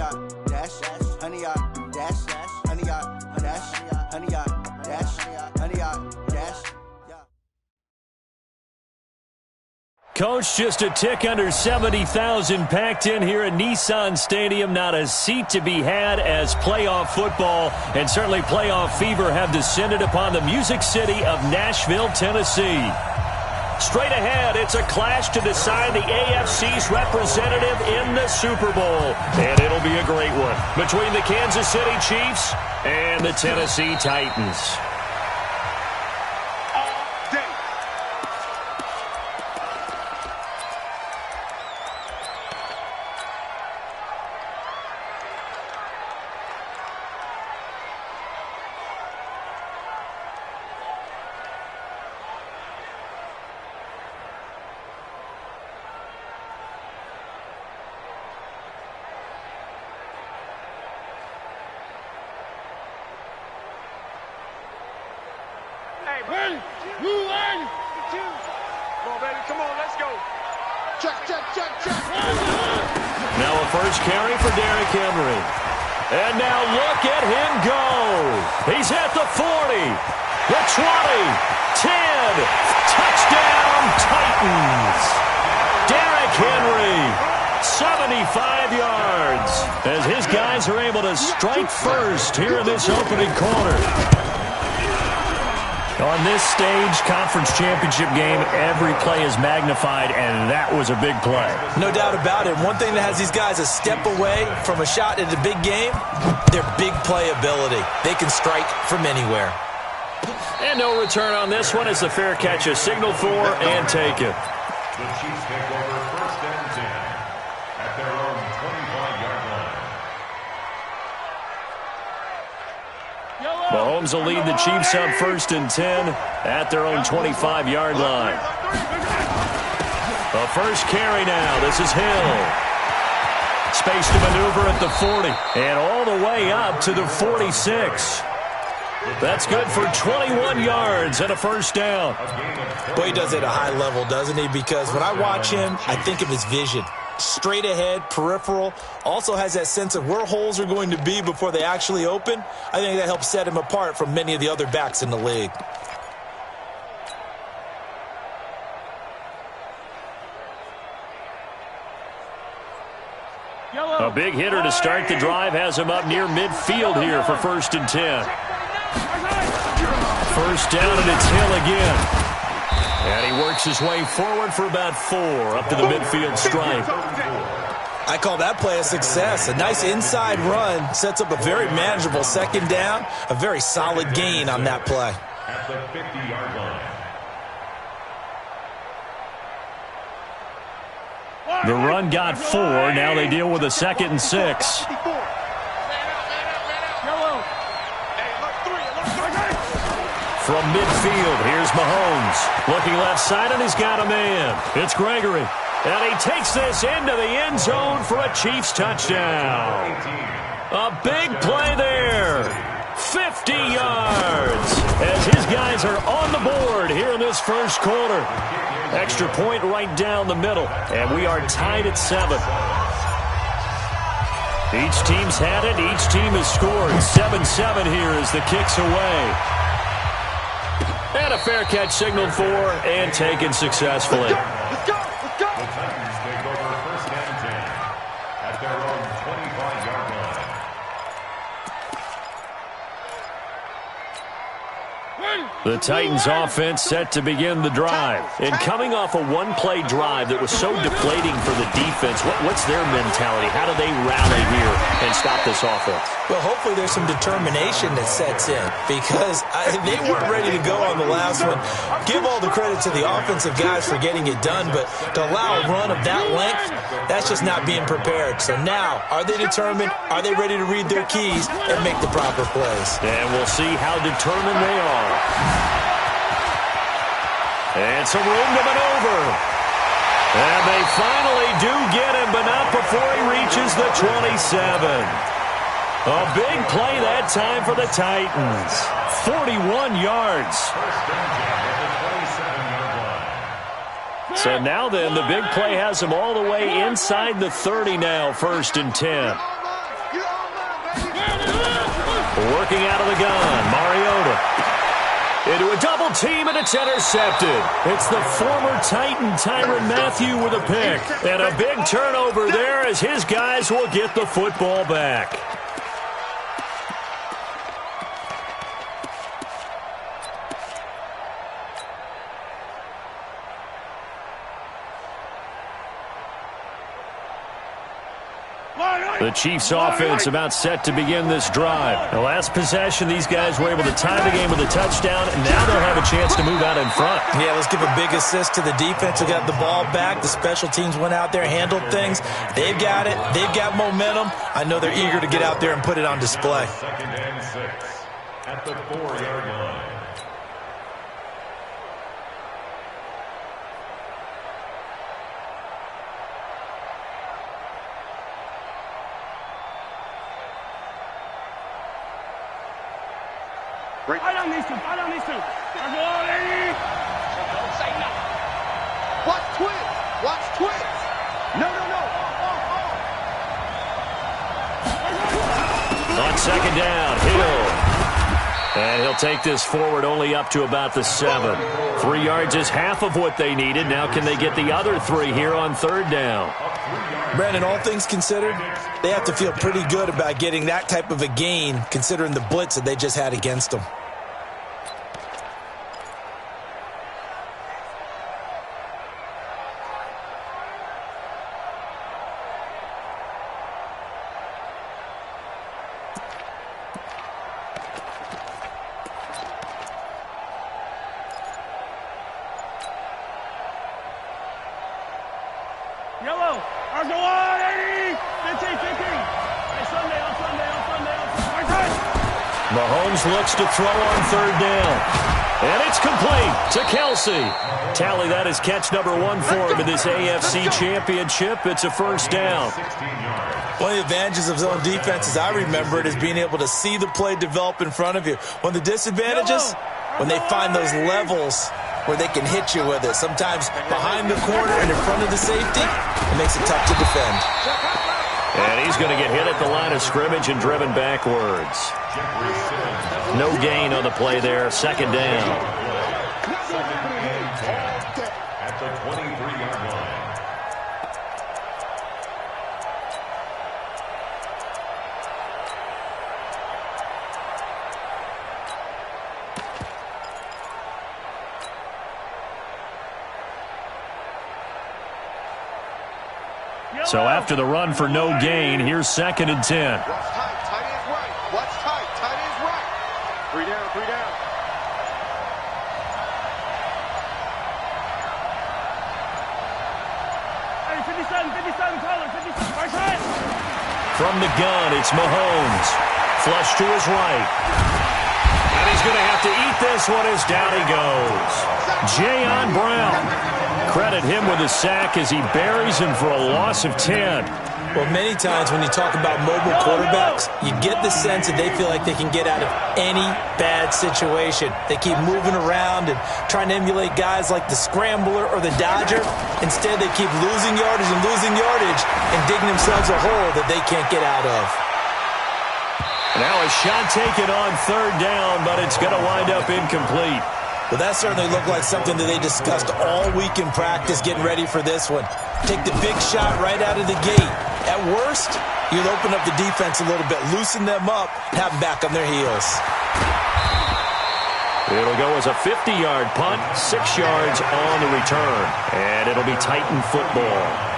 yard dash, 100 yard dash, 100 yard dash, 100 yard dash, 100 yard dash. Coach, just a tick under 70,000 packed in here at Nissan Stadium. Not a seat to be had as playoff football and certainly playoff fever have descended upon the Music City of Nashville, Tennessee. Straight ahead, it's a clash to decide the AFC's representative in the Super Bowl. And it'll be a great one between the Kansas City Chiefs and the Tennessee Titans. Now a first carry for Derrick Henry. And now look at him go. He's at the 40, the 20, 10. Touchdown, Titans. Derrick Henry, 75 yards. As his guys are able to strike first here in this opening quarter. On this stage, conference championship game, every play is magnified, and that was a big play. No doubt about it. One thing that has these guys a step away from a shot at a big game, their big play ability. They can strike from anywhere. And no return on this one as the fair catch is signaled for and taken. The Chiefs take over first and 10 at their own 25-yard line. Mahomes will lead the Chiefs up first and 10 at their own 25-yard line. The first carry now. This is Hill. Space to maneuver at the 40 and all the way up to the 46. That's good for 21 yards and a first down. Well, he does it at a high level, doesn't he? Because when I watch him, I think of his vision. Straight ahead, peripheral, also has that sense of where holes are going to be before they actually open. I think that helps set him apart from many of the other backs in the league. A big hitter to start the drive has him up near midfield here for first and 10. First down, and it's Hill again. And he works his way forward for about 4 up to the midfield stripe. I call that play a success. A nice inside run sets up a very manageable second down. A very solid gain on that play. At the 50-yard line. The run got 4. Now they deal with a 2nd and 6. From midfield, here's Mahomes. Looking left side, and he's got a man. It's Gregory. And he takes this into the end zone for a Chiefs touchdown. A big play there. 50 yards. As his guys are on the board here in this first quarter. Extra point right down the middle. And we are tied at 7. Each team's had it. Each team has scored. 7-7 here as the kick's away. And a fair catch signaled for and taken successfully. Let's go. The Titans take over first and 10 at their own 25-yard line. The Titans offense set to begin the drive. And coming off a one-play drive that was so deflating for the defense, what's their mentality? How do they rally here and stop this offense? Well, hopefully there's some determination that sets in because they weren't ready to go on the last one. Give all the credit to the offensive guys for getting it done, but to allow a run of that length, that's just not being prepared. So now, are they determined? Are they ready to read their keys and make the proper plays? And we'll see how determined they are. And some room to maneuver. And they finally do get him, but not before he reaches the 27. A big play that time for the Titans. 41 yards. So now then, the big play has him all the way inside the 30 now, first and 10. Working out of the gun, Mariota. Into a double team, and it's intercepted. It's the former Titan Tyrann Mathieu with a pick. And a big turnover there as his guys will get the football back. The Chiefs offense about set to begin this drive. The last possession, these guys were able to tie the game with a touchdown, and now they'll have a chance to move out in front. Yeah, let's give a big assist to the defense who got the ball back. The special teams went out there, handled things. They've got it. They've got momentum. I know they're eager to get out there and put it on display. 2nd and 6 at the 4-yard line. Right on these two. Right on these two. Don't say nothing. Watch twins. Watch twins. No. On 2nd down, Hill. And he'll take this forward only up to about the 7. 3 yards is half of what they needed. Now can they get the other 3 here on 3rd down? Brandon, all things considered, they have to feel pretty good about getting that type of a gain considering the blitz that they just had against them. Yellow. Argawani. 15. Hey, Sunday. Mahomes looks to throw on 3rd down. And it's complete to Kelsey. Tally that is catch number 1 for him in this AFC Championship. It's a 1st down. One of the advantages of zone defense, as I remember it, is being able to see the play develop in front of you. One of the disadvantages, when they find those levels where they can hit you with it. Sometimes behind the corner and in front of the safety, it makes it tough to defend. And he's going to get hit at the line of scrimmage and driven backwards. No gain on the play there. 2nd down. 2nd and 10 at the 23-yard line. So after the run for no gain, here's 2nd and 10. Watch tight. Tight ends right. Watch tight. Tight ends right. 3 down. Hey, 57, caller. 57. Right side. From the gun, it's Mahomes. Flush to his right. And he's going to have to eat this one as down he goes. Jayon Brown. Credit him with a sack as he buries him for a loss of 10. Well, many times when you talk about mobile quarterbacks, you get the sense that they feel like they can get out of any bad situation. They keep moving around and trying to emulate guys like the Scrambler or the Dodger. Instead, they keep losing yardage and digging themselves a hole that they can't get out of. Now a shot taken on 3rd down, but it's going to wind up incomplete. Well, that certainly looked like something that they discussed all week in practice getting ready for this one. Take the big shot right out of the gate. At worst, you'll open up the defense a little bit, loosen them up, and have them back on their heels. It'll go as a 50-yard punt, 6 yards on the return. And it'll be Titan football.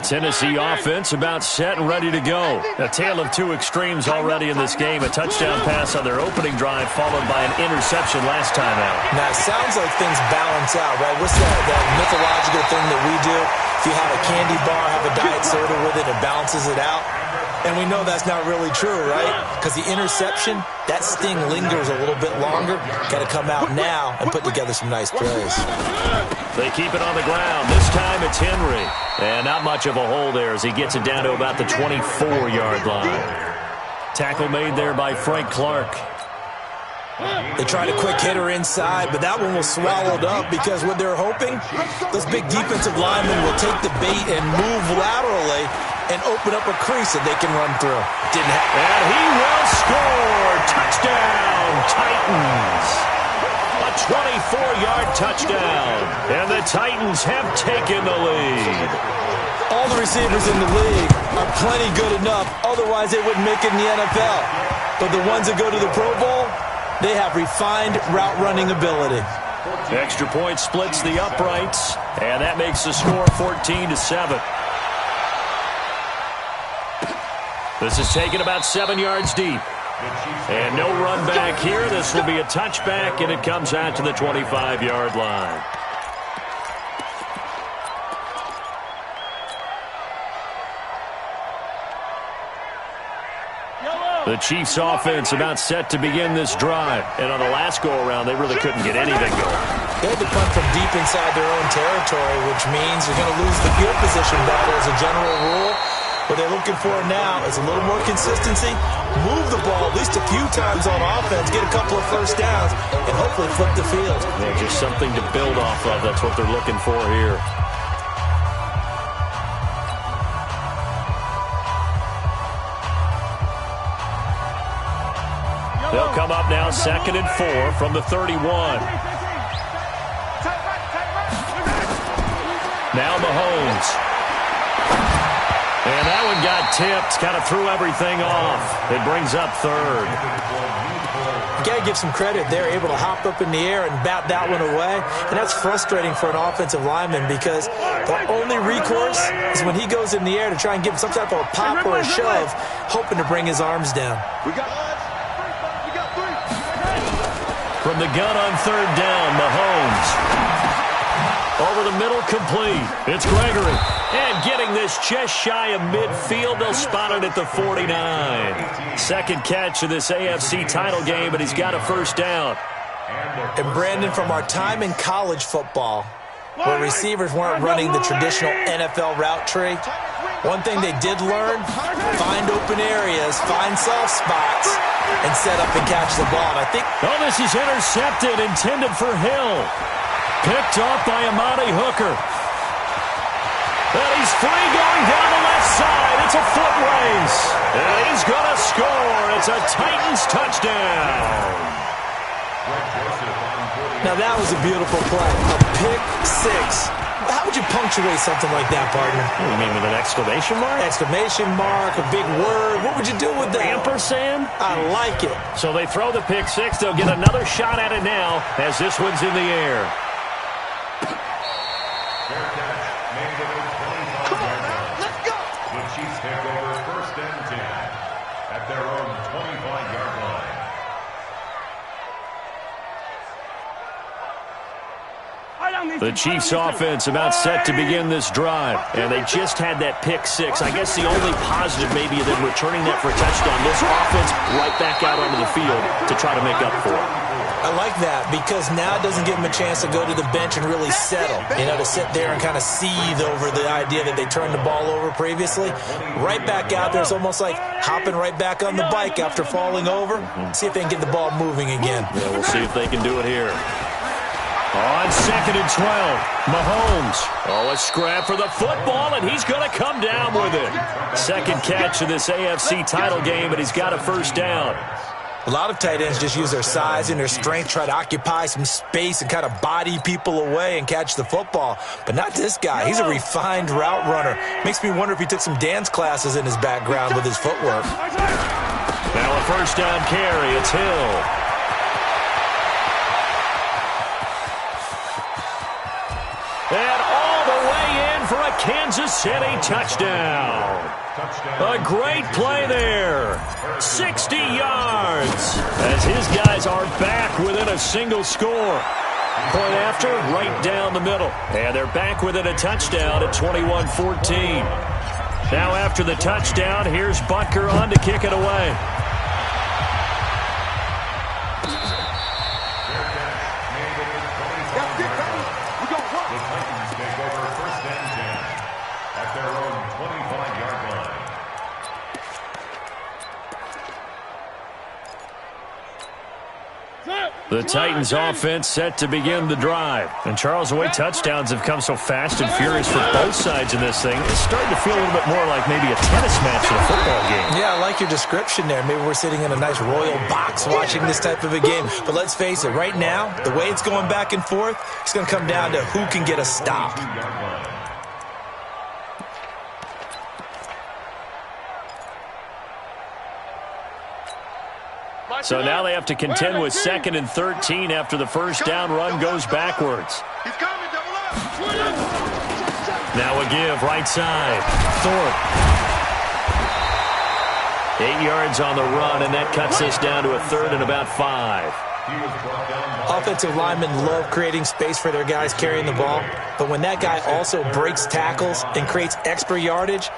Tennessee offense about set and ready to go. A tale of 2 extremes already in this game. A touchdown pass on their opening drive followed by an interception last time out. Now, it sounds like things balance out, right? What's that mythological thing that we do? If you have a candy bar, have a diet soda with it, it balances it out. And we know that's not really true, right? Because the interception, that sting lingers a little bit longer. Got to come out now and put together some nice plays. They keep it on the ground. This time it's Henry. And not much of a hole there as he gets it down to about the 24-yard line. Tackle made there by Frank Clark. They tried a quick hitter inside, but that one was swallowed up because what they're hoping, those big defensive linemen will take the bait and move laterally and open up a crease that they can run through. Didn't happen. And he will score. Touchdown, Titans. A 24-yard touchdown. And the Titans have taken the lead. All the receivers in the league are plenty good enough. Otherwise, they wouldn't make it in the NFL. But the ones that go to the Pro Bowl, they have refined route running ability. Extra point splits the uprights, and that makes the score 14-7. This is taken about 7 yards deep. And no run back here. This will be a touchback, and it comes out to the 25-yard line. The Chiefs' offense about set to begin this drive. And on the last go-around, they really couldn't get anything going. They had to punt from deep inside their own territory, which means you're going to lose the field position battle as a general rule. What they're looking for now is a little more consistency, move the ball at least a few times on offense, get a couple of first downs, and hopefully flip the field. Yeah, just something to build off of. That's what they're looking for here. They'll come up now 2nd and 4 from the 31. Now Mahomes. And that one got tipped, kind of threw everything off. It brings up 3rd. You got to give some credit. They're able to hop up in the air and bat that one away. And that's frustrating for an offensive lineman because the only recourse is when he goes in the air to try and give some type of a pop or a shove, hoping to bring his arms down. From the gun on 3rd down, Mahomes. Over the middle, complete. It's Gregory. And getting this just shy of midfield, they'll spot it at the 49. Second catch of this AFC title game, but he's got a first down. And Brandon, from our time in college football, where receivers weren't running the traditional NFL route tree, one thing they did learn, find open areas, find soft spots, and set up and catch the ball. And I think... Oh, this is intercepted, intended for Hill. Picked off by Amani Hooker. And he's free going down the left side. It's a foot race. And he's going to score. It's a Titans touchdown. Now that was a beautiful play. A pick six. How would you punctuate something like that, partner? You mean with an exclamation mark? Exclamation mark, a big word. What would you do with that? Ampersand? I like it. So they throw the pick six. They'll get another shot at it now as this one's in the air. Come on, man. Let's go. The Chiefs take over 1st and 10 at their own 25-yard line. The Chiefs' offense about set to begin this drive, and they just had that pick six. I guess the only positive maybe of them returning that for a touchdown. This offense right back out onto the field to try to make up for it. I like that because now it doesn't give them a chance to go to the bench and really settle. You know, to sit there and kind of seethe over the idea that they turned the ball over previously. Right back out there. It's almost like hopping right back on the bike after falling over. See if they can get the ball moving again. Yeah, we'll see if they can do it here. On 2nd and 12, Mahomes. Oh, a scrap for the football, and he's going to come down with it. Second catch of this AFC title game, but he's got a first down. A lot of tight ends just use their size and their strength, try to occupy some space and kind of body people away and catch the football. But not this guy. He's a refined route runner. Makes me wonder if he took some dance classes in his background with his footwork. Now a first down carry. It's Hill. And all the way in for a Kansas City touchdown. A great play there. 60 yards as his guys are back within a single score. Point after, right down the middle. And they're back within a touchdown at 21-14. Now after the touchdown, here's Butker on to kick it away. The Titans offense set to begin the drive. And Charles, the way touchdowns have come so fast and furious for both sides in this thing, it's starting to feel a little bit more like maybe a tennis match in a football game. Yeah, I like your description there. Maybe we're sitting in a nice royal box watching this type of a game. But let's face it, right now, the way it's going back and forth, it's going to come down to who can get a stop. So now they have to contend with 2nd and 13 after the first down run goes backwards. Now a give, right side. Thorpe. 8 yards on the run, and that cuts us down to a 3rd and about 5. Offensive linemen love creating space for their guys carrying the ball, but when that guy also breaks tackles and creates extra yardage,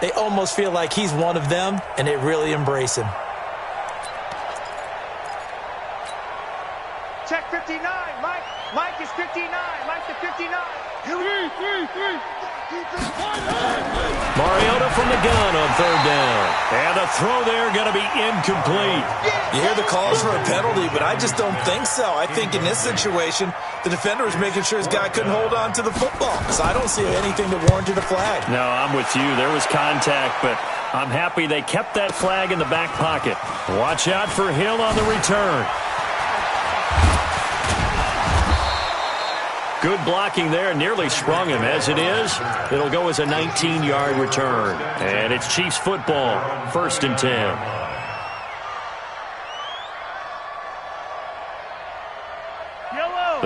they almost feel like he's one of them, and they really embrace him. Check 59, Mike. Mike is 59. Mike to 59. Mariota from the gun on 3rd down. And the throw there going to be incomplete. You hear the calls for a penalty, but I just don't think so. I think in this situation, the defender was making sure his guy couldn't hold on to the football. So I don't see anything that warranted a flag. No, I'm with you. There was contact, but I'm happy they kept that flag in the back pocket. Watch out for Hill on the return. Good blocking there, nearly sprung him. As it is, it'll go as a 19-yard return. And it's Chiefs football, 1st and 10.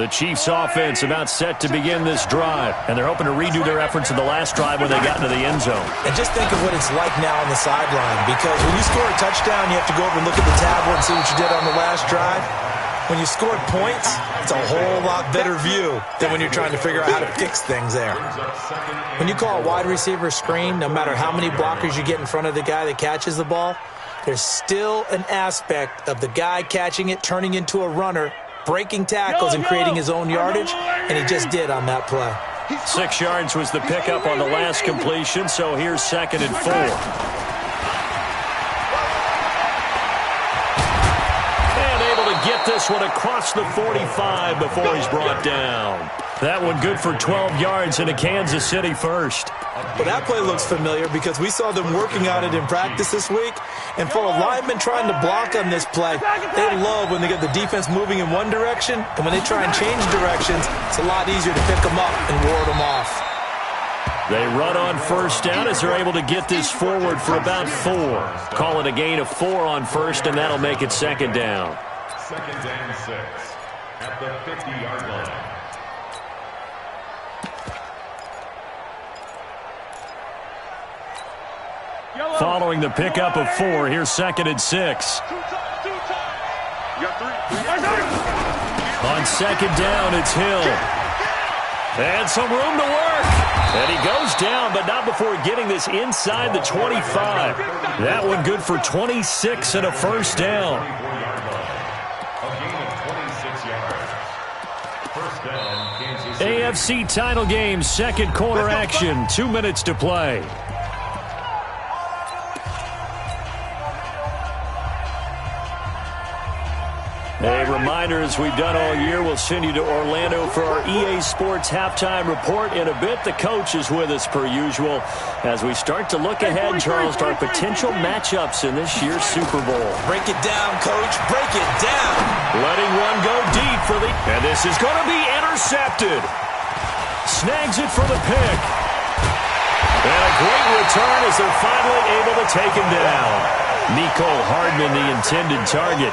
The Chiefs offense about set to begin this drive, and they're hoping to redo their efforts in the last drive when they got into the end zone. And just think of what it's like now on the sideline, because when you score a touchdown, you have to go over and look at the tablet and see what you did on the last drive. When you scored points, it's a whole lot better view than when you're trying to figure out how to fix things there. When you call a wide receiver screen, no matter how many blockers you get in front of the guy that catches the ball, there's still an aspect of the guy catching it, turning into a runner, breaking tackles and creating his own yardage, and he just did on that play. 6 yards was the pickup on the last completion, so here's 2nd and 4. Get this one across the 45 before he's brought down. That one good for 12 yards in a Kansas City first. Well, that play looks familiar because we saw them working on it in practice this week. And for a lineman trying to block on this play, they love when they get the defense moving in one direction. And when they try and change directions, it's a lot easier to pick them up and ward them off. They run on 1st down as they're able to get this forward for about 4. Call it a gain of 4 on 1st, and that'll make it 2nd down. 2nd and 6 at the 50-yard line. Following the pickup of 4, here's 2nd and 6. On 2nd down, it's Hill. And some room to work. And he goes down, but not before getting this inside the 25. That one good for 26 and a 1st down. AFC title game, 2nd quarter action, 2 minutes to play. A reminder, as we've done all year, we'll send you to Orlando for our EA Sports halftime report. In a bit, the coach is with us per usual as we start to look ahead, Charles, to our potential matchups in this year's Super Bowl. Break it down, Coach. Break it down. Letting one go deep for the... And this is going to be intercepted. Snags it for the pick. And a great return as they're finally able to take him down. Nicole Hardman, the intended target.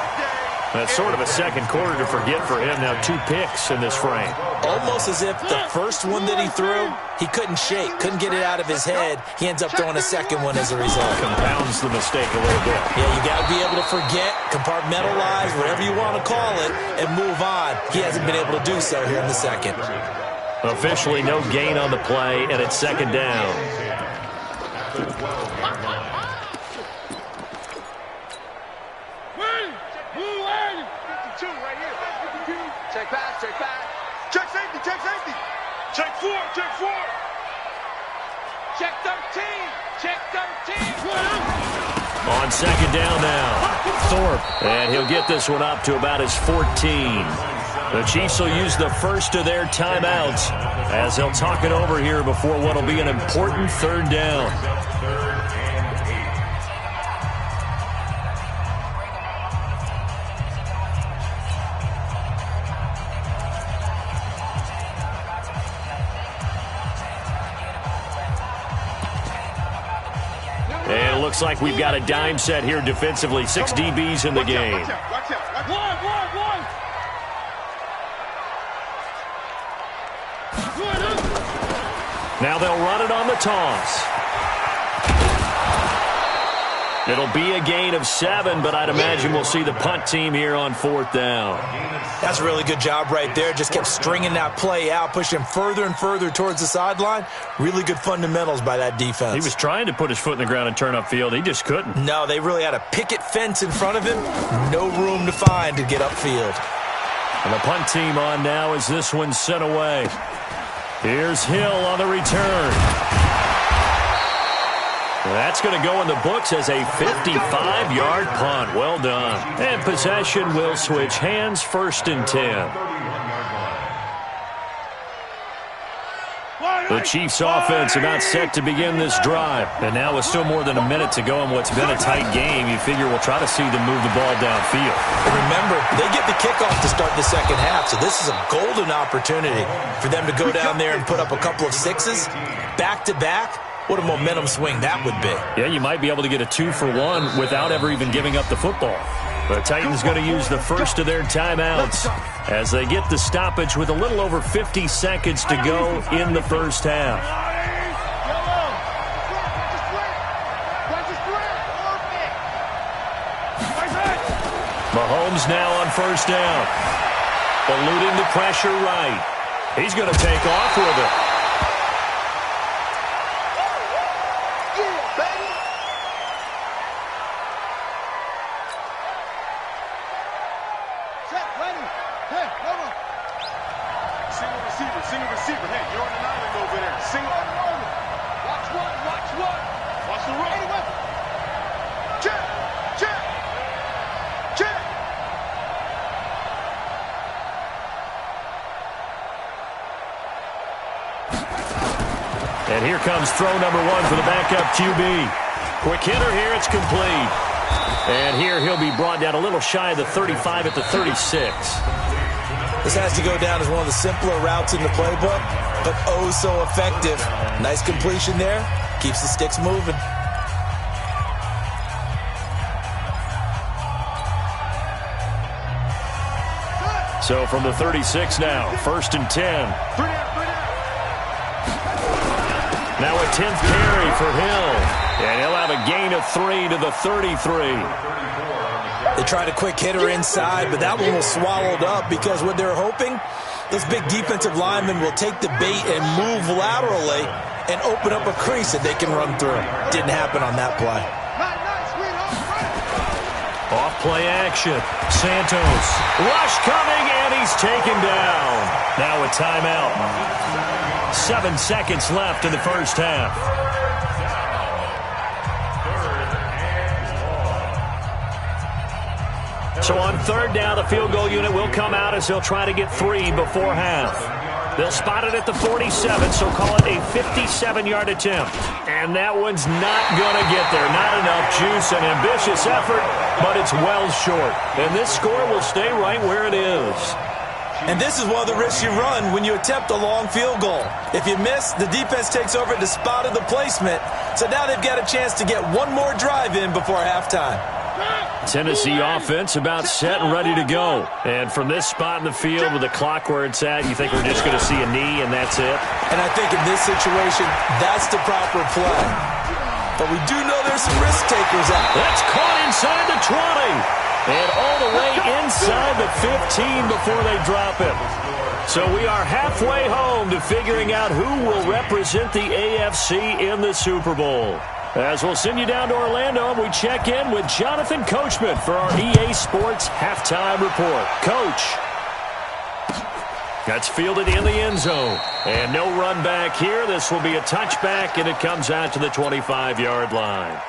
That's sort of a 2nd quarter to forget for him. Now 2 picks in this frame. Almost as if the first one that he threw, he couldn't shake, couldn't get it out of his head. He ends up throwing a 2nd one as a result. Compounds the mistake a little bit. Yeah, you got to be able to forget, compartmentalize, whatever you want to call it, and move on. He hasn't been able to do so here in the 2nd. Officially no gain on the play, and it's 2nd down. Check pass, check back. Check safety, check safety. Check 4, check 4. Check 13, check 13. On second down now, Thorpe. And he'll get this one up to about his 14. The Chiefs will use the first of their timeouts as they'll talk it over here before what will be an important third down. And it looks like we've got a dime set here defensively. 6 DBs in the game. Watch out. One. Now they'll run it on the toss. It'll be a gain of 7, but I'd imagine we'll see the punt team here on 4th down. That's a really good job right there. Just kept stringing that play out, pushing further and further towards the sideline. Really good fundamentals by that defense. He was trying to put his foot in the ground and turn upfield. He just couldn't. No, they really had a picket fence in front of him. No room to find to get upfield. And the punt team on now as this one's sent away. Here's Hill on the return. That's going to go in the books as a 55-yard punt. Well done. And possession will switch hands, 1st and 10. The Chiefs offense about set to begin this drive. And now with still more than a minute to go in what's been a tight game, you figure we'll try to see them move the ball downfield. Remember, they get the kickoff to start the second half, so this is a golden opportunity for them to go down there and put up a couple of 6s back-to-back. What a momentum swing that would be. Yeah, you might be able to get a 2-for-1 without ever even giving up the football. The Titans going to use the first of their timeouts as they get the stoppage with a little over 50 seconds to go in the first half. Mahomes now on 1st down. Eluding the pressure right. He's going to take off with it. Single receiver. Hey, you're on an island over there. Single. Watch one. Watch the run. Check. And here comes throw number 1 for the backup QB. Quick hitter here, it's complete. And here he'll be brought down a little shy of the 35 at the 36. This has to go down as one of the simpler routes in the playbook, but oh so effective. Nice completion there. Keeps the sticks moving. So from the 36 now, 1st and 10. Now a 10th carry for Hill. And he'll have a gain of 3 to the 33. They tried a quick hitter inside, but that one was swallowed up because what they're hoping, this big defensive lineman will take the bait and move laterally and open up a crease that they can run through. Didn't happen on that play. Off play action. Santos. Rush coming, and he's taken down. Now a timeout. 7 seconds left in the first half. So on 3rd down, the field goal unit will come out as they'll try to get 3 before half. They'll spot it at the 47, so call it a 57-yard attempt. And that one's not going to get there. Not enough juice, an ambitious effort, but it's well short. And this score will stay right where it is. And this is one of the risks you run when you attempt a long field goal. If you miss, the defense takes over at the spot of the placement. So now they've got a chance to get one more drive in before halftime. Tennessee offense about set and ready to go. And from this spot in the field with the clock where it's at, you think we're just going to see a knee and that's it? And I think in this situation, that's the proper play. But we do know there's some risk takers out. That's caught inside the 20. And all the way inside the 15 before they drop it. So we are halfway home to figuring out who will represent the AFC in the Super Bowl. As we'll send you down to Orlando, and we check in with Jonathan Coachman for our EA Sports Halftime Report. Coach. That's fielded in the end zone. And no run back here. This will be a touchback, and it comes out to the 25-yard line.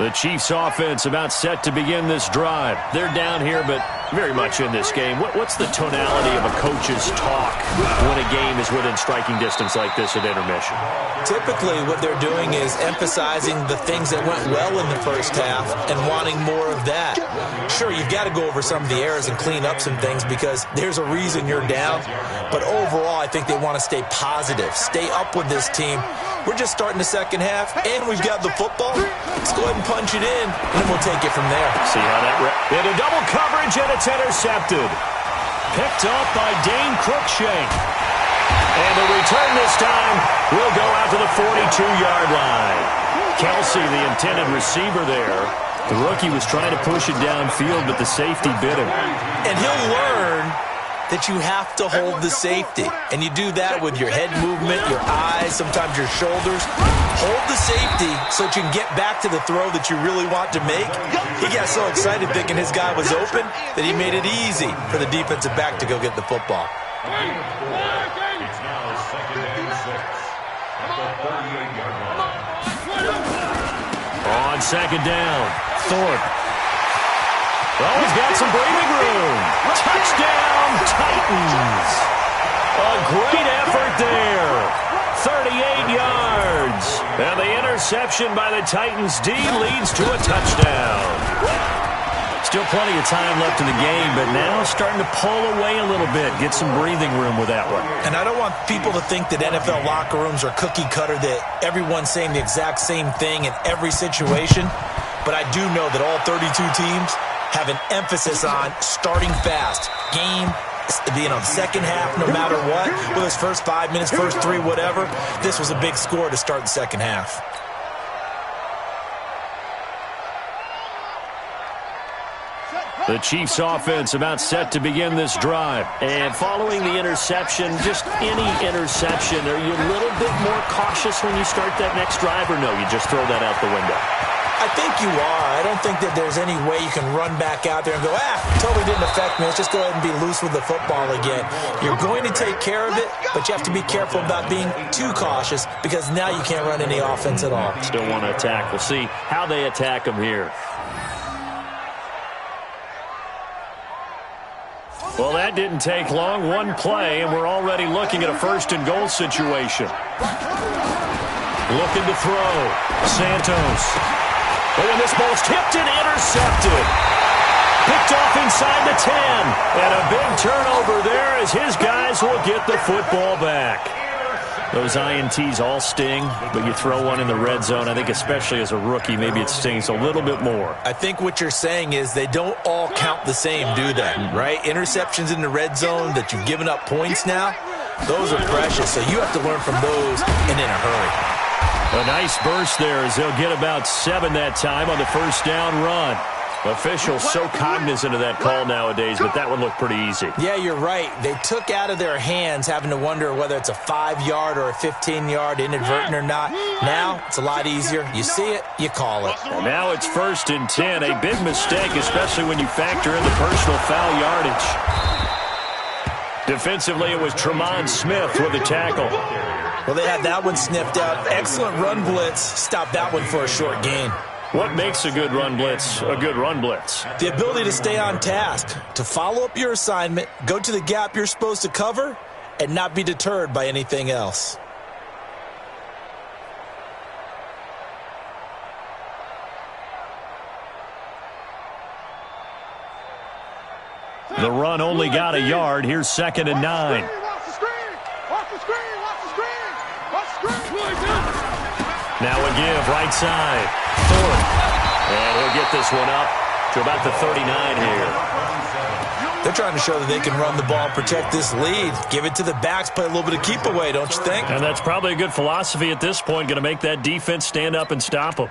The Chiefs offense about set to begin this drive. They're down here, but very much in this game. What's the tonality of a coach's talk when a game is within striking distance like this at intermission? Typically, what they're doing is emphasizing the things that went well in the first half and wanting more of that. Sure, you've got to go over some of the errors and clean up some things because there's a reason you're down. But overall, I think they want to stay positive, stay up with this team. We're just starting the second half, and we've got the football. Let's go ahead and punch it in, and then we'll take it from there. See how that into double coverage, and it's intercepted. Picked off by Dane Cruikshank. And the return this time will go out to the 42-yard line. Kelsey, the intended receiver there. The rookie was trying to push it downfield, but the safety bit him. And he'll learn that you have to hold the safety. And you do that with your head movement, your eyes, sometimes your shoulders. Hold the safety so that you can get back to the throw that you really want to make. He got so excited thinking his guy was open that he made it easy for the defensive back to go get the football. It's now 2nd and 6 at the 38-yard line. On second down, Thorpe. Oh, he's got some breathing room. Touchdown, Titans. A great effort there. 38 yards. And the interception by the Titans D leads to a touchdown. Still plenty of time left in the game, but now starting to pull away a little bit. Get some breathing room with that one. And I don't want people to think that NFL locker rooms are cookie cutter, that everyone's saying the exact same thing in every situation. But I do know that all 32 teams have an emphasis on starting fast. Game, second half, no matter what. Whether it's first 5 minutes, first 3, whatever. This was a big score to start the second half. The Chiefs offense about set to begin this drive. And following the interception, just any interception, are you a little bit more cautious when you start that next drive, or no, you just throw that out the window? I think you are. I don't think that there's any way you can run back out there and go, totally didn't affect me. Let's just go ahead and be loose with the football again. You're going to take care of it, but you have to be careful about being too cautious because now you can't run any offense at all. Still want to attack. We'll see how they attack them here. Well, that didn't take long. One play, and we're already looking at a first-and-goal situation. Looking to throw. Santos. Oh, and this ball's tipped and intercepted. Picked off inside the 10. And a big turnover there as his guys will get the football back. Those INTs all sting, but you throw one in the red zone. I think especially as a rookie, maybe it stings a little bit more. I think what you're saying is they don't all count the same, do they? Right? Interceptions in the red zone that you've given up points now, those are precious. So you have to learn from those and in a hurry. A nice burst there as they'll get about 7 that time on the first down run. Officials so cognizant of that call nowadays, but that one looked pretty easy. Yeah, you're right. They took out of their hands having to wonder whether it's a 5-yard or a 15-yard inadvertent or not. Now, it's a lot easier. You see it, you call it. And now it's 1st and 10. A big mistake, especially when you factor in the personal foul yardage. Defensively, it was Tremont Smith with the tackle. Well, they had that one sniffed out. Excellent run blitz. Stopped that one for a short gain. What makes a good run blitz a good run blitz? The ability to stay on task, to follow up your assignment, go to the gap you're supposed to cover, and not be deterred by anything else. The run only got a yard. Here's 2nd and 9. Watch the screen! Watch the screen! Watch the screen! Watch the screen! Now a give, right side. Thorpe. And he'll get this one up to about the 39 here. They're trying to show that they can run the ball, protect this lead. Give it to the backs, play a little bit of keep away, don't you think? And that's probably a good philosophy at this point. Going to make that defense stand up and stop them.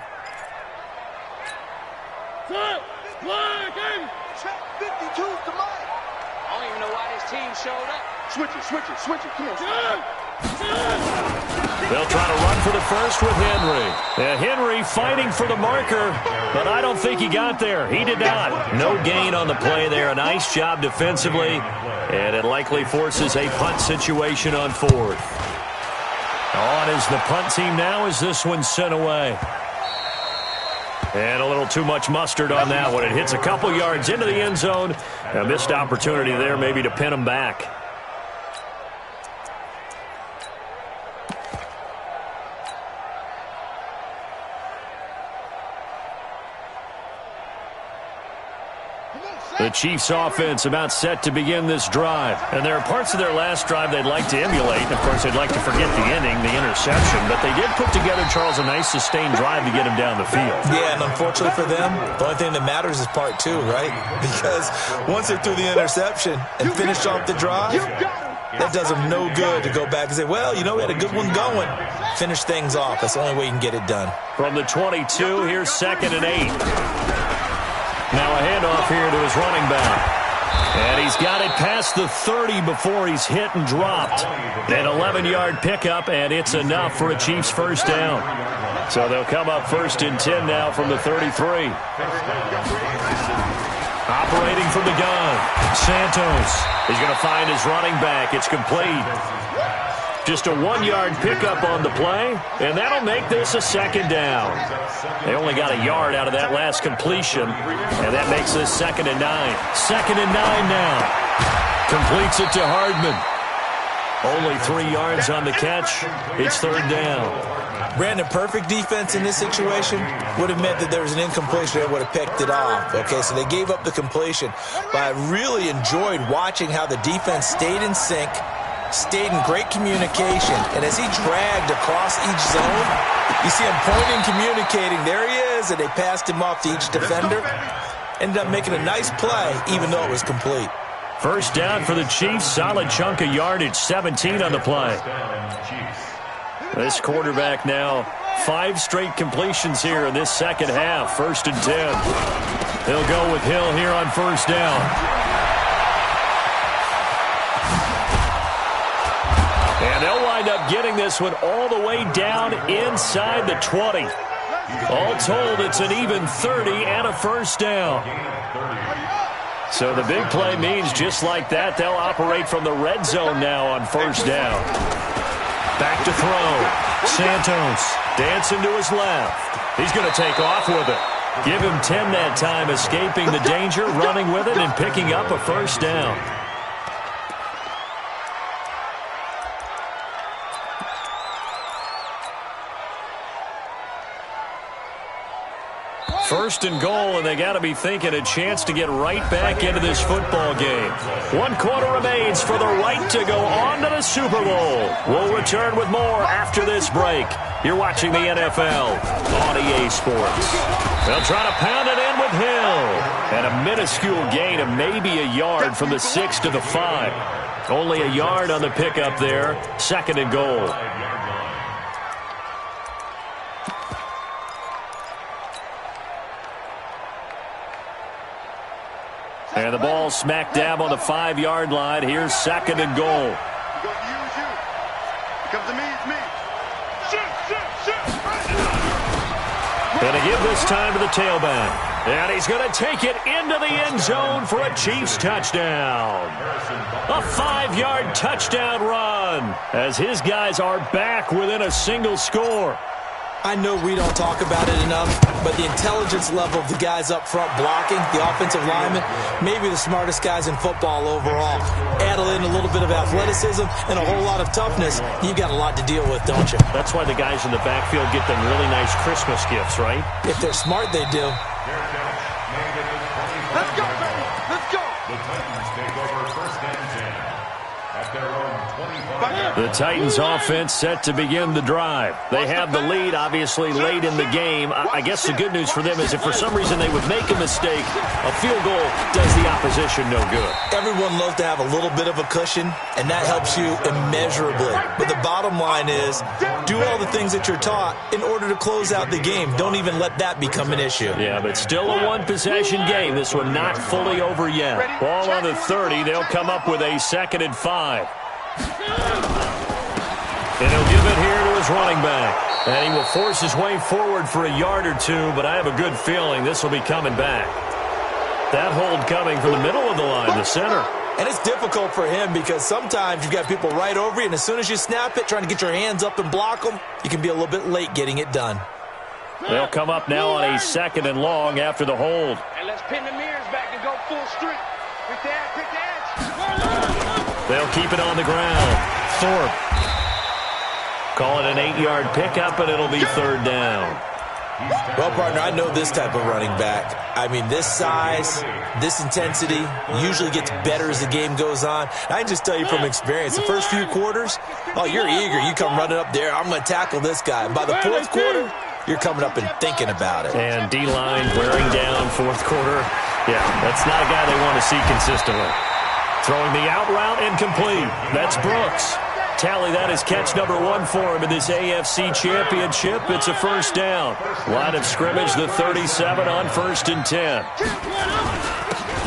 Check 52 to Mike. I don't even know why this team showed up. Switch it. Come on. They'll try to run for the first with Henry. And Henry fighting for the marker, but I don't think he got there. He did not. No gain on the play there. A nice job defensively, and it likely forces a punt situation on 4th. On is the punt team now as this one's sent away. And a little too much mustard on that one. It hits a couple yards into the end zone. A missed opportunity there maybe to pin them back. The Chiefs offense about set to begin this drive. And there are parts of their last drive they'd like to emulate. And, of course, they'd like to forget the ending, the interception. But they did put together, Charles, a nice sustained drive to get him down the field. Yeah, and unfortunately for them, the only thing that matters is part two, right? Because once they threw the interception and finished off the drive, that does them no good to go back and say, well, you know, we had a good one going. Finish things off. That's the only way you can get it done. From the 22, here's 2nd and 8. Now a handoff here to his running back. And he's got it past the 30 before he's hit and dropped. An 11-yard pickup, and it's enough for a Chiefs first down. So they'll come up 1st and 10 now from the 33. Operating from the gun, Santos. He's going to find his running back. It's complete. Just a 1-yard pickup on the play, and that'll make this a 2nd down. They only got a yard out of that last completion, and that makes this 2nd and 9. 2nd and 9 now. Completes it to Hardman. Only 3 yards on the catch. It's 3rd down. Brandon, perfect defense in this situation would have meant that there was an incompletion. They would have picked it off. Okay, so they gave up the completion. But I really enjoyed watching how the defense stayed in sync, stayed in great communication, and as he dragged across each zone, you see him pointing, communicating. There he is, and they passed him off to each defender. Ended up making a nice play, even though it was complete. First down for the Chiefs. Solid chunk of yardage, 17 on the play. This quarterback now, 5 straight completions here in this second half. 1st and 10. He'll go with Hill here on 1st down. And they'll wind up getting this one all the way down inside the 20. All told, it's an even 30 and a 1st down. So the big play means just like that, they'll operate from the red zone now on 1st down. Back to throw. Santos dancing to his left. He's going to take off with it. Give him 10 that time, escaping the danger, running with it, and picking up a 1st down. First and goal, and they got to be thinking a chance to get right back into this football game. 1 quarter remains for the right to go on to the Super Bowl. We'll return with more after this break. You're watching the NFL on EA Sports. They'll try to pound it in with Hill. And a minuscule gain of maybe a yard from the 6 to the 5. Only a yard on the pickup there. 2nd and goal. And the ball smack dab on the 5-yard line. Here's 2nd and goal. Comes to me, it's me. Going to give this time to the tailback. And he's going to take it into the end zone for a Chiefs touchdown. A 5-yard touchdown run as his guys are back within a single score. I know we don't talk about it enough, but the intelligence level of the guys up front blocking, the offensive linemen, maybe the smartest guys in football overall. Add in a little bit of athleticism and a whole lot of toughness, you've got a lot to deal with, don't you? That's why the guys in the backfield get them really nice Christmas gifts, right? If they're smart, they do. Let's go, baby. Let's go. The Titans take over 1st and 10 at their own 25. The Titans offense set to begin the drive. They have the lead, obviously, late in the game. I guess the good news for them is if for some reason they would make a mistake, a field goal does the opposition no good. Everyone loves to have a little bit of a cushion, and that helps you immeasurably. But the bottom line is, do all the things that you're taught in order to close out the game. Don't even let that become an issue. Yeah, but still a one-possession game. This one not fully over yet. Ball on the 30. They'll come up with a 2nd and 5. And he'll give it here to his running back. And he will force his way forward for a yard or two, but I have a good feeling this will be coming back. That hold coming from the middle of the line, the center. And it's difficult for him because sometimes you've got people right over you, and as soon as you snap it, trying to get your hands up and block them, you can be a little bit late getting it done. They'll come up now on a 2nd and long after the hold. And let's pin the mirrors back and go full street. Pick the edge. They'll keep it on the ground. Thorpe. Call it an 8-yard pickup, and it'll be 3rd down. Well, partner, I know this type of running back. I mean, this size, this intensity usually gets better as the game goes on. I can just tell you from experience, the first few quarters, oh, you're eager. You come running up there, I'm going to tackle this guy. By the 4th quarter, you're coming up and thinking about it. And D-line wearing down 4th quarter. Yeah, that's not a guy they want to see consistently. Throwing the out route incomplete. That's Brooks. Tally, that is catch number 1 for him in this AFC Championship. It's a 1st down. Line of scrimmage, the 37 on 1st and 10.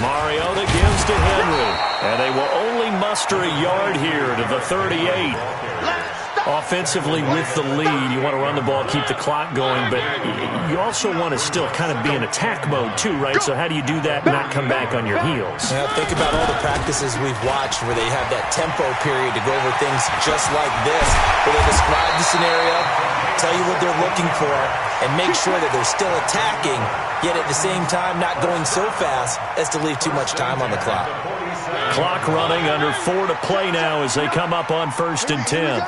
Mariota gives to Henry. And they will only muster a yard here to the 38. Offensively with the lead, you want to run the ball, keep the clock going, but you also want to still kind of be in attack mode too, right? So how do you do that and not come back on your heels? Yeah, think about all the practices we've watched where they have that tempo period to go over things just like this, where they describe the scenario, tell you what they're looking for, and make sure that they're still attacking, yet at the same time not going so fast as to leave too much time on the clock. Clock running, under 4 to play now as they come up on 1st and 10.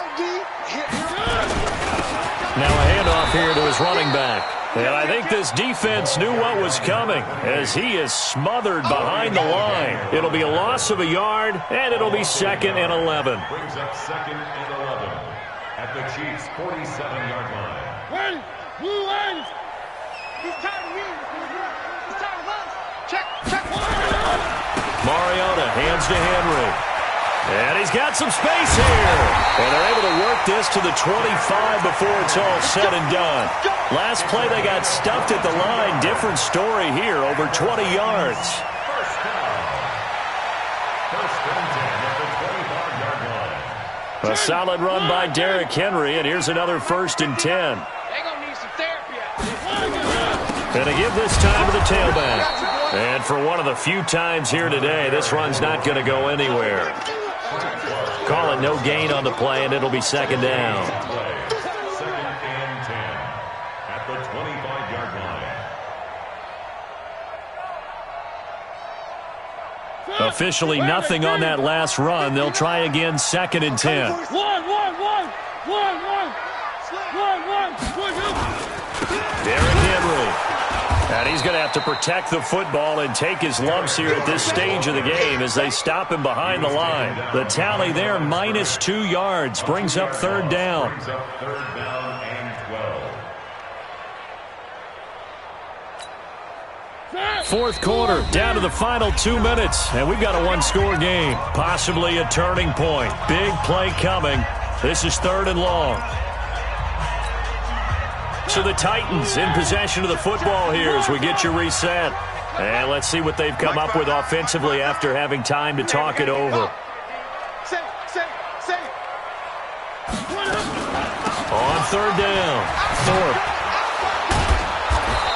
Now a handoff here to his running back. And I think this defense knew what was coming as he is smothered behind the line. It'll be a loss of a yard, and it'll be 2nd and 11. Brings up 2nd and 11 at the Chiefs' 47-yard line. Ready, blue line. He's tired of you. He's tired of us. Check. Mariota hands to Henry. And he's got some space here. And they're able to work this to the 25 before it's all said and done. Last play, they got stuffed at the line. Different story here, over 20 yards. First down. 1st and 10 at the 25-yard line. A solid run by Derrick Henry, and here's another 1st and 10. They're going to need some therapy out there. And they give this time to the tailback. And for one of the few times here today, this run's not going to go anywhere. Call it no gain on the play, and it'll be 2nd down. 2nd and 10 at the 25-yard line. Officially nothing on that last run. They'll try again, 2nd and 10. Derrick Henry. And he's going to have to protect the football and take his lumps here at this stage of the game as they stop him behind the line. The tally there, minus 2 yards, brings up 3rd down. Brings up 3rd down and 12. 4th quarter, down to the final 2 minutes, and we've got a 1-score game. Possibly a turning point. Big play coming. This is 3rd and long. So the Titans in possession of the football here as we get you reset. And let's see what they've come up with offensively after having time to talk it over. On 3rd down, Thorpe.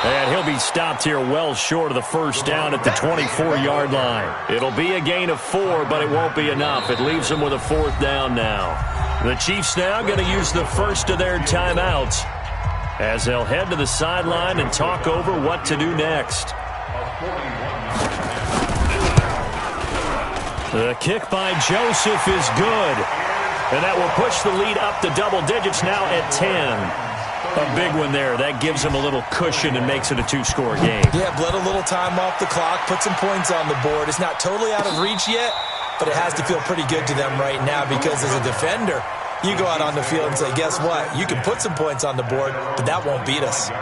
And he'll be stopped here well short of the 1st down at the 24-yard line. It'll be a gain of 4, but it won't be enough. It leaves them with a 4th down now. The Chiefs now going to use the first of their timeouts as they'll head to the sideline and talk over what to do next. The kick by Joseph is good. And that will push the lead up to double digits now at 10. A big one there. That gives them a little cushion and makes it a 2-score game. Yeah, bled a little time off the clock, put some points on the board. It's not totally out of reach yet, but it has to feel pretty good to them right now because as a defender, you go out on the field and say, guess what? You can put some points on the board, but that won't beat us.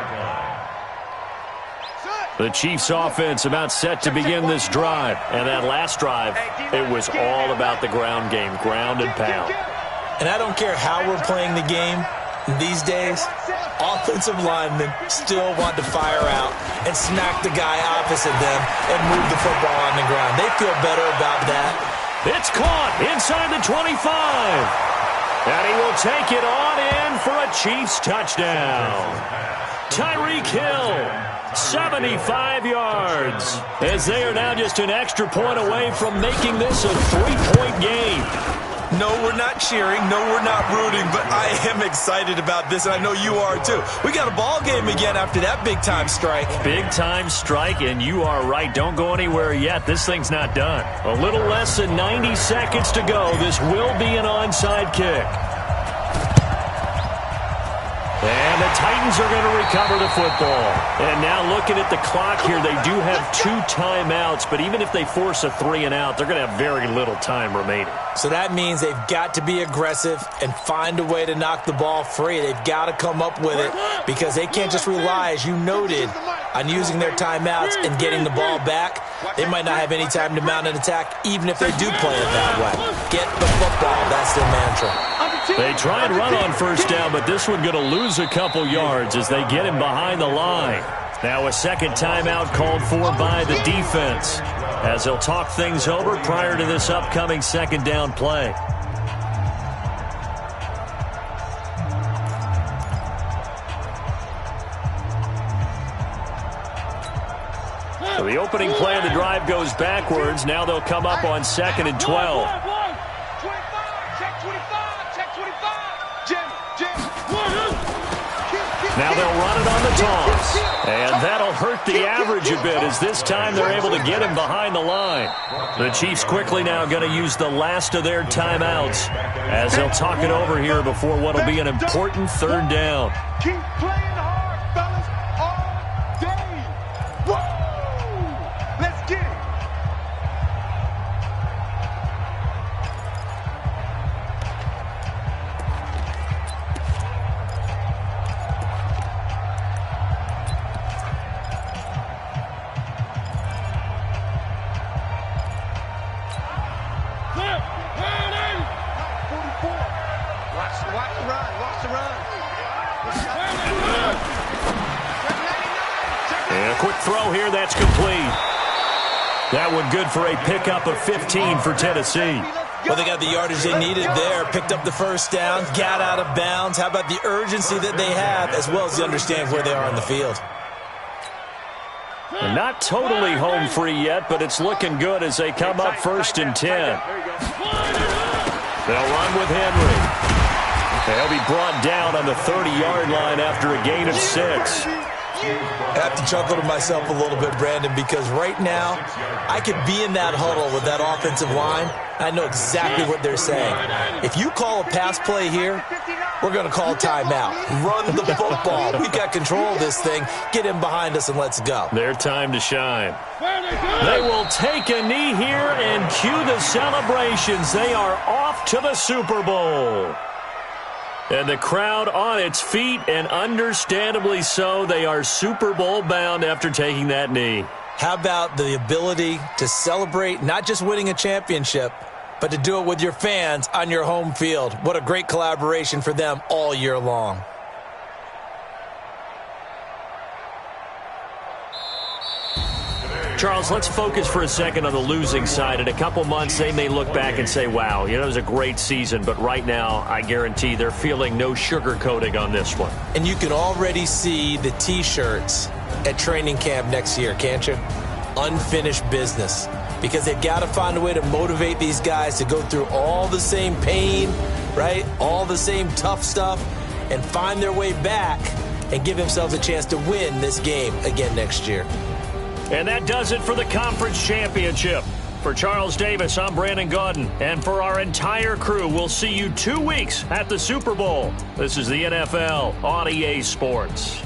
The Chiefs offense about set to begin this drive. And that last drive, it was all about the ground game, ground and pound. And I don't care how we're playing the game these days, offensive linemen still want to fire out and smack the guy opposite them and move the football on the ground. They feel better about that. It's caught inside the 25. And he will take it on in for a Chiefs touchdown. Tyreek Hill, 75 yards, as they are now just an extra point away from making this a 3-point game. No, we're not cheering. No, we're not rooting. But I am excited about this, and I know you are too. We got a ball game again after that big-time strike. Big-time strike, and you are right. Don't go anywhere yet. This thing's not done. A little less than 90 seconds to go. This will be an onside kick. And the Titans are going to recover the football. And now looking at the clock here, they do have 2 timeouts. But even if they force a 3-and-out, they're going to have very little time remaining. So that means they've got to be aggressive and find a way to knock the ball free. They've got to come up with it because they can't just rely, as you noted, on using their timeouts and getting the ball back. They might not have any time to mount an attack, even if they do play it that way. Get the football. That's their mantra. They try and run on first down, but this one going to lose a couple yards as they get him behind the line. Now a second timeout called for by the defense as they'll talk things over prior to this upcoming second down play. So the opening play of the drive goes backwards. Now they'll come up on 2nd and 12. Now they'll run it on the toss. And that'll hurt the average a bit as this time they're able to get him behind the line. The Chiefs quickly now going to use the last of their timeouts as they'll talk it over here before what will be an important third down. Keep playing hard, fellas, all day. Woo! Let's get it. And a quick throw here, that's complete. That one good for a pickup of 15 for Tennessee. Well, they got the yardage they needed there, picked up the first down, got out of bounds. How about the urgency that they have, as well as they understand where they are on the field? Not totally home free yet, but it's looking good as they come up 1st and 10. They'll run with Henry. They'll be brought down on the 30-yard line after a gain of 6. I have to chuckle to myself a little bit, Brandon, because right now I could be in that huddle with that offensive line. I know exactly what they're saying. If you call a pass play here, we're going to call timeout. Run the football. We got control of this thing. Get him behind us and let's go. Their time to shine. They will take a knee here and cue the celebrations. They are off to the Super Bowl. And the crowd on its feet, and understandably so. They are Super Bowl bound after taking that knee. How about the ability to celebrate not just winning a championship, but to do it with your fans on your home field? What a great collaboration for them all year long. Charles, let's focus for a second on the losing side. In a couple months, they may look back and say, wow, it was a great season. But right now, I guarantee they're feeling no sugarcoating on this one. And you can already see the T-shirts at training camp next year, can't you? Unfinished business. Because they've got to find a way to motivate these guys to go through all the same pain, right? All the same tough stuff, and find their way back and give themselves a chance to win this game again next year. And that does it for the conference championship. For Charles Davis, I'm Brandon Gaudin. And for our entire crew, we'll see you 2 weeks at the Super Bowl. This is the NFL on EA Sports.